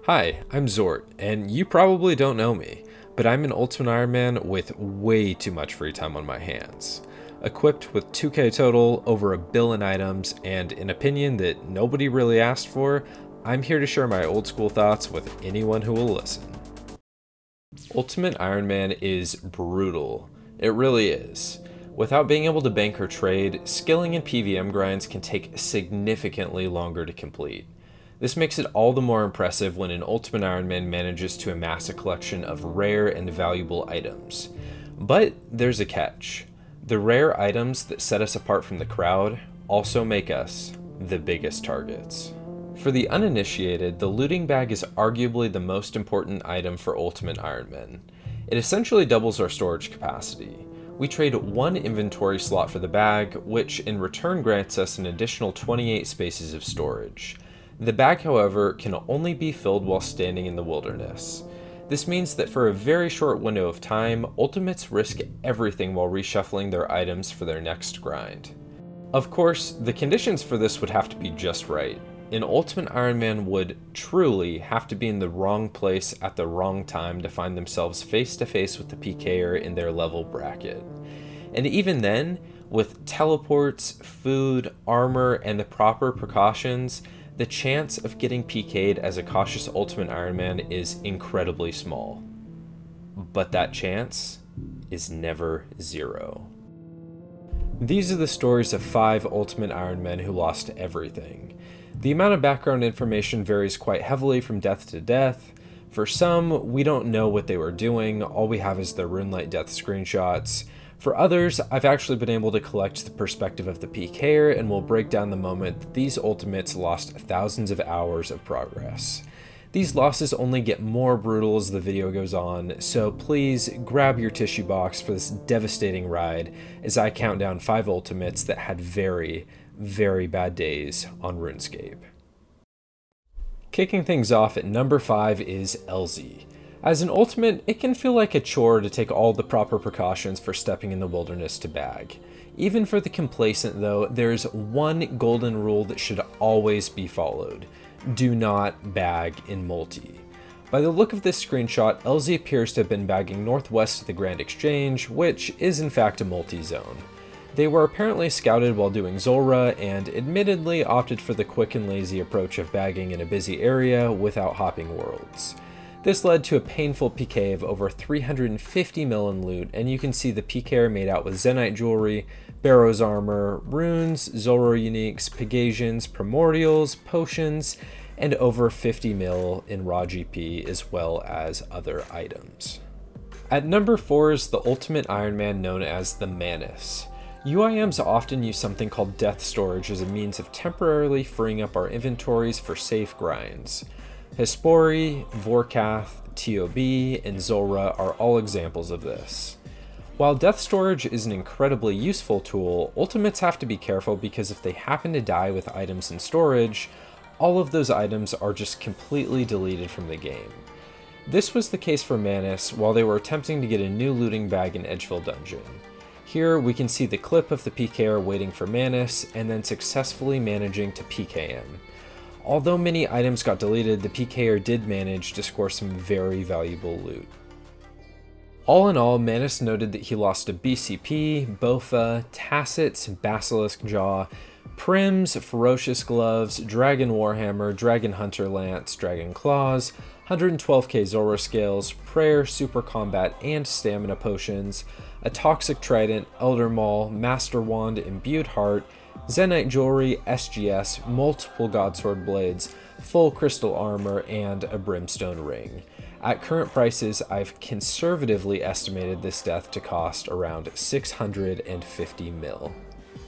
Hi, I'm Zorte, and you probably don't know me, but I'm an Ultimate Iron Man with way too much free time on my hands. Equipped with 2k total, over a bill in items, and an opinion that nobody really asked for, I'm here to share my old school thoughts with anyone who will listen. Ultimate Iron Man is brutal. It really is. Without being able to bank or trade, skilling and PVM grinds can take significantly longer to complete. This makes it all the more impressive when an Ultimate Iron Man manages to amass a collection of rare and valuable items. But there's a catch. The rare items that set us apart from the crowd also make us the biggest targets. For the uninitiated, the looting bag is arguably the most important item for Ultimate Iron Man. It essentially doubles our storage capacity. We trade one inventory slot for the bag, which in return grants us an additional 28 spaces of storage. The bag, however, can only be filled while standing in the wilderness. This means that for a very short window of time, Ultimates risk everything while reshuffling their items for their next grind. Of course, the conditions for this would have to be just right. An Ultimate Iron Man would truly have to be in the wrong place at the wrong time to find themselves face to face with the PKer in their level bracket. And even then, with teleports, food, armor, and the proper precautions, the chance of getting PK'd as a cautious Ultimate Iron Man is incredibly small. But that chance is never zero. These are the stories of 5 Ultimate Iron Men who lost everything. The amount of background information varies quite heavily from death to death. For some, we don't know what they were doing, all we have is their Runelight death screenshots. For others, I've actually been able to collect the perspective of the PKer and will break down the moment that these Ultimates lost thousands of hours of progress. These losses only get more brutal as the video goes on, so please grab your tissue box for this devastating ride as I count down 5 Ultimates that had very, very bad days on RuneScape. Kicking things off at number 5 is Elsy. As an ultimate, it can feel like a chore to take all the proper precautions for stepping in the wilderness to bag. Even for the complacent though, there's one golden rule that should always be followed. Do not bag in multi. By the look of this screenshot, Elsy appears to have been bagging northwest of the Grand Exchange, which is in fact a multi-zone. They were apparently scouted while doing Zulrah and admittedly opted for the quick and lazy approach of bagging in a busy area without hopping worlds. This led to a painful PK of over 350 mil in loot, and you can see the PKer made out with Zenyte jewelry, Barrow's armor, runes, Zulrah uniques, Pegasians, primordials, potions, and over 50 mil in raw GP as well as other items. At number 4 is the Ultimate Iron Man known as the Manus. UIMs often use something called death storage as a means of temporarily freeing up our inventories for safe grinds. Hespori, Vorkath, TOB, and Zulrah are all examples of this. While death storage is an incredibly useful tool, ultimates have to be careful because if they happen to die with items in storage, all of those items are just completely deleted from the game. This was the case for Manus while they were attempting to get a new looting bag in Edgeville Dungeon. Here we can see the clip of the PKer waiting for Manus and then successfully managing to PK him. Although many items got deleted, the PKer did manage to score some very valuable loot. All in all, Manus noted that he lost to BCP, Bofa, Tacit's Basilisk Jaw, Prim's Ferocious Gloves, Dragon Warhammer, Dragon Hunter Lance, Dragon Claws, 112k Zulrah Scales, Prayer, Super Combat, and Stamina Potions, a Toxic Trident, Elder Maul, Master Wand, Imbued Heart, Zenyte Jewelry, SGS, multiple Godsword Blades, full Crystal Armor, and a Brimstone Ring. At current prices, I've conservatively estimated this death to cost around 650 mil.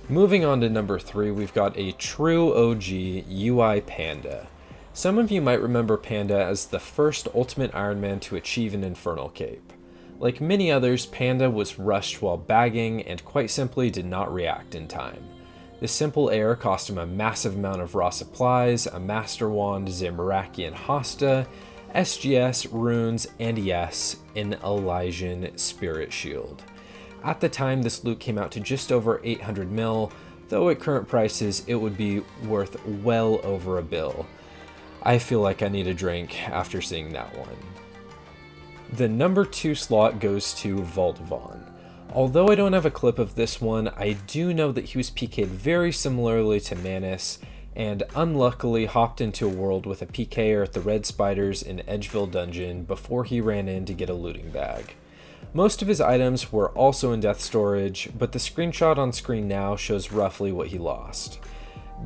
Moving on to number 3, we've got a true OG UI Panda. Some of you might remember Panda as the first Ultimate Iron Man to achieve an Infernal Cape. Like many others, Panda was rushed while bagging and quite simply did not react in time. This simple error cost him a massive amount of raw supplies, a Master Wand, Zamorakian Hosta, SGS, runes, and yes, an Elysian Spirit Shield. At the time, this loot came out to just over 800 mil, though at current prices it would be worth well over a bill. I feel like I need a drink after seeing that one. The number 2 slot goes to Vaughan. Although I don't have a clip of this one, I do know that he was PK'd very similarly to Manus, and unluckily hopped into a world with a PKer at the Red Spiders in Edgeville Dungeon before he ran in to get a looting bag. Most of his items were also in death storage, but the screenshot on screen now shows roughly what he lost.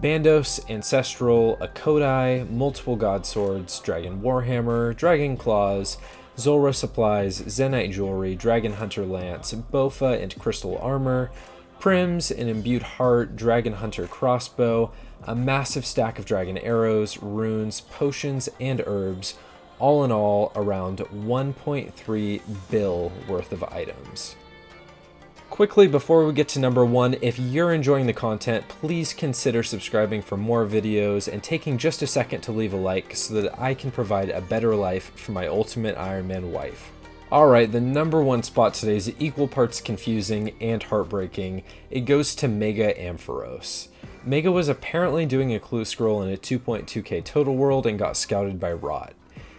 Bandos, Ancestral, a Kodai, multiple God Swords, Dragon Warhammer, Dragon Claws, Zulrah Supplies, Zenite Jewelry, Dragon Hunter Lance, Bofa and Crystal Armor, Prims, an Imbued Heart, Dragon Hunter Crossbow, a massive stack of Dragon Arrows, Runes, Potions, and Herbs, all in all around 1.3 bill worth of items. Quickly, before we get to number 1, if you're enjoying the content, please consider subscribing for more videos and taking just a second to leave a like so that I can provide a better life for my Ultimate Iron Man wife. Alright, the number 1 spot today is equal parts confusing and heartbreaking. It goes to Mega Ampharos. Mega was apparently doing a clue scroll in a 2.2k total world and got scouted by Rot.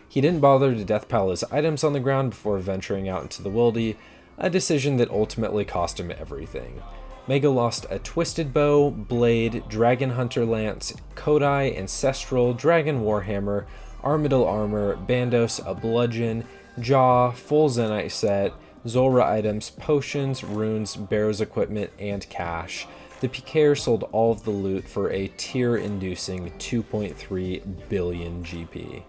He didn't bother to death pile his items on the ground before venturing out into the wildy, a decision that ultimately cost him everything. Mega lost a Twisted Bow, Blade, Dragon Hunter Lance, Kodai, Ancestral, Dragon Warhammer, Armadillo Armor, Bandos, a Bludgeon, Jaw, full Zenite set, Zulrah items, potions, runes, Barrow's equipment, and cash. The PKer sold all of the loot for a tear-inducing 2.3 billion GP.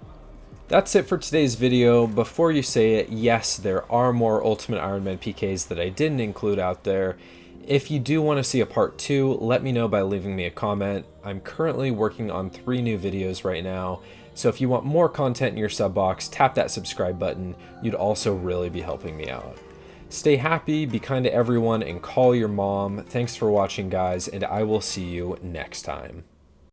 That's it for today's video. Before you say it, yes, there are more Ultimate Iron Man PKs that I didn't include out there. If you do want to see a part 2, let me know by leaving me a comment. I'm currently working on 3 new videos right now, so if you want more content in your sub box, tap that subscribe button. You'd also really be helping me out. Stay happy, be kind to everyone, and call your mom. Thanks for watching, guys, and I will see you next time.